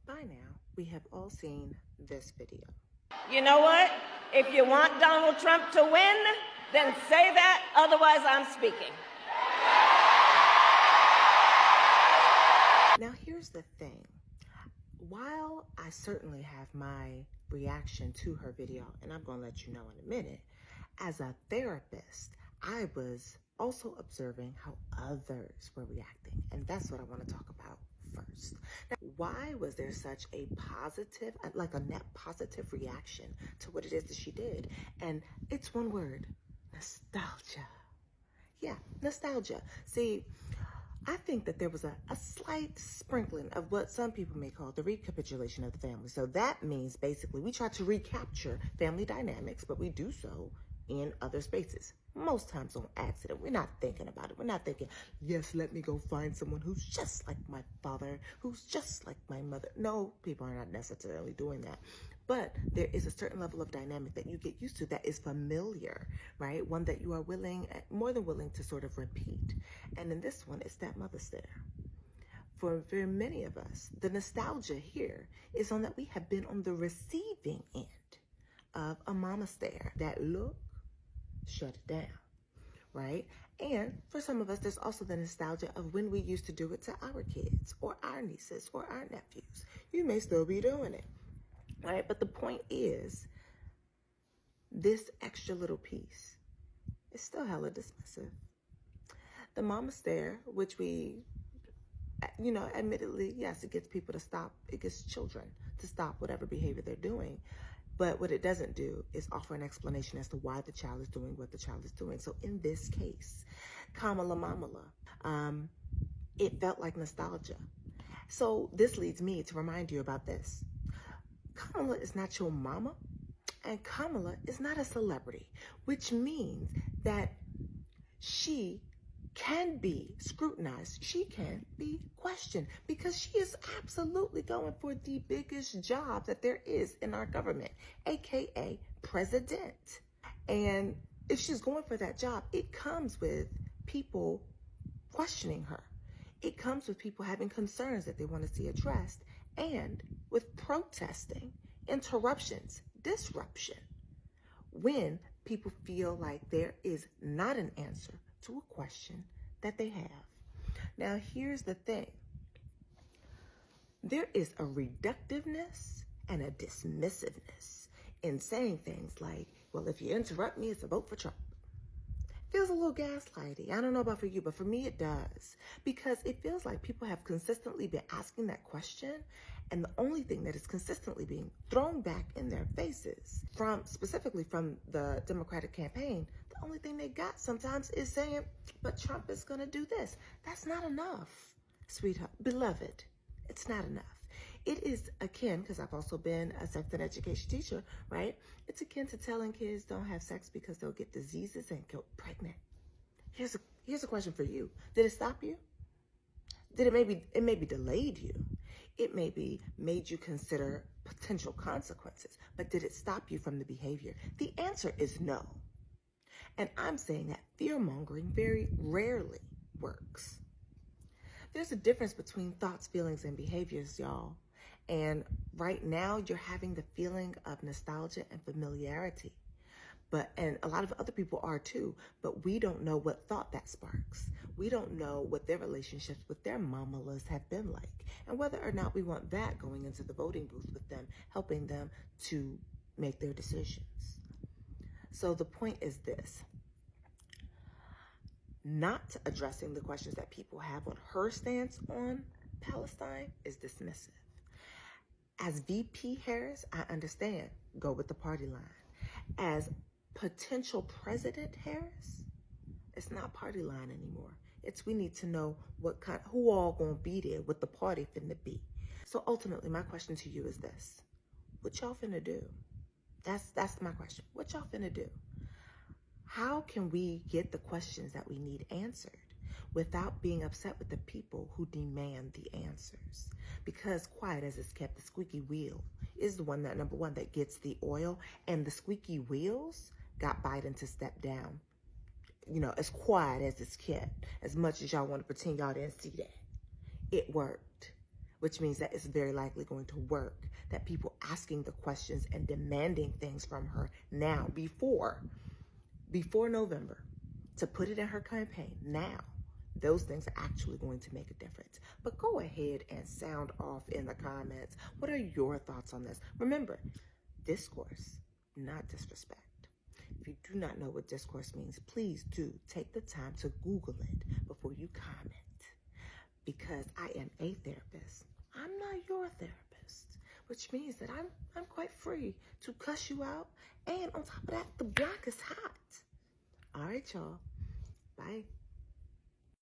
By now, we have all seen this video. You know what? If you want Donald Trump to win, then say that, otherwise I'm speaking. Now, here's the thing. While I certainly have my reaction to her video, and I'm going to let you know in a minute, as a therapist, I was also observing how others were reacting, and that's what I want to talk about first. Now, why was there such a positive, like a net positive reaction to what it is that she did? And it's one word: nostalgia. Yeah, nostalgia. See, I think that there was a slight sprinkling of what some people may call the recapitulation of the family. So that means basically we try to recapture family dynamics, but we do so in other spaces. Most times on accident. We're not thinking about it. We're not thinking, yes, let me go find someone who's just like my father, who's just like my mother. No, people are not necessarily doing that. But there is a certain level of dynamic that you get used to that is familiar, right? One that you are more than willing to sort of repeat. And in this one, it's that mother stare. For very many of us, the nostalgia here is on that we have been on the receiving end of a mama stare. That look, shut it down, right? And for some of us, there's also the nostalgia of when we used to do it to our kids or our nieces or our nephews. You may still be doing it, right? But the point is, this extra little piece is still hella dismissive. The mama stare, which we, admittedly, yes, it gets people to stop. It gets children to stop whatever behavior they're doing. But what it doesn't do is offer an explanation as to why the child is doing what the child is doing. So in this case, Kamala, it felt like nostalgia. So this leads me to remind you about this. Kamala is not your mama, and Kamala is not a celebrity, which means that she can be scrutinized. She can be questioned because she is absolutely going for the biggest job that there is in our government, aka president. And if she's going for that job, it comes with people questioning her. It comes with people having concerns that they want to see addressed, and with protesting, interruptions, disruption, when people feel like there is not an answer to a question that they have. Now, here's the thing. There is a reductiveness and a dismissiveness in saying things like, well, if you interrupt me, it's a vote for Trump. Feels a little gaslighty. I don't know about for you, but for me it does. Because it feels like people have consistently been asking that question, and the only thing that is consistently being thrown back in their faces, specifically from the Democratic campaign, the only thing they got sometimes is saying, but Trump is going to do this. That's not enough, sweetheart, beloved. It's not enough. It is akin, because I've also been a sex and education teacher, right? It's akin to telling kids don't have sex because they'll get diseases and get pregnant. Here's a question for you. Did it stop you? It maybe delayed you. It maybe made you consider potential consequences, but did it stop you from the behavior? The answer is no. And I'm saying that fear-mongering very rarely works. There's a difference between thoughts, feelings, and behaviors, y'all. And right now, you're having the feeling of nostalgia and familiarity. And a lot of other people are too, but we don't know what thought that sparks. We don't know what their relationships with their mamalas have been like, and whether or not we want that going into the voting booth with them, helping them to make their decisions. So the point is this: not addressing the questions that people have on her stance on Palestine is dismissive. As VP Harris, I understand, go with the party line. As potential President Harris, it's not party line anymore. It's we need to know who all gonna be there, what the party finna be. So ultimately, my question to you is this: what y'all finna do? That's my question. What y'all finna do? How can we get the questions that we need answered without being upset with the people who demand the answers? Because quiet as it's kept, the squeaky wheel is the one that, number one, that gets the oil, and the squeaky wheels got Biden to step down. As quiet as it's kept, as much as y'all want to pretend y'all didn't see that. It worked. which means that it's very likely going to work, that people asking the questions and demanding things from her now, before November, to put it in her campaign now, those things are actually going to make a difference. But go ahead and sound off in the comments. What are your thoughts on this? Remember, discourse, not disrespect. If you do not know what discourse means, please do take the time to Google it before you comment. Because I am a therapist. I'm not your therapist, which means that I'm quite free to cuss you out. And on top of that, the block is hot. All right, y'all. Bye.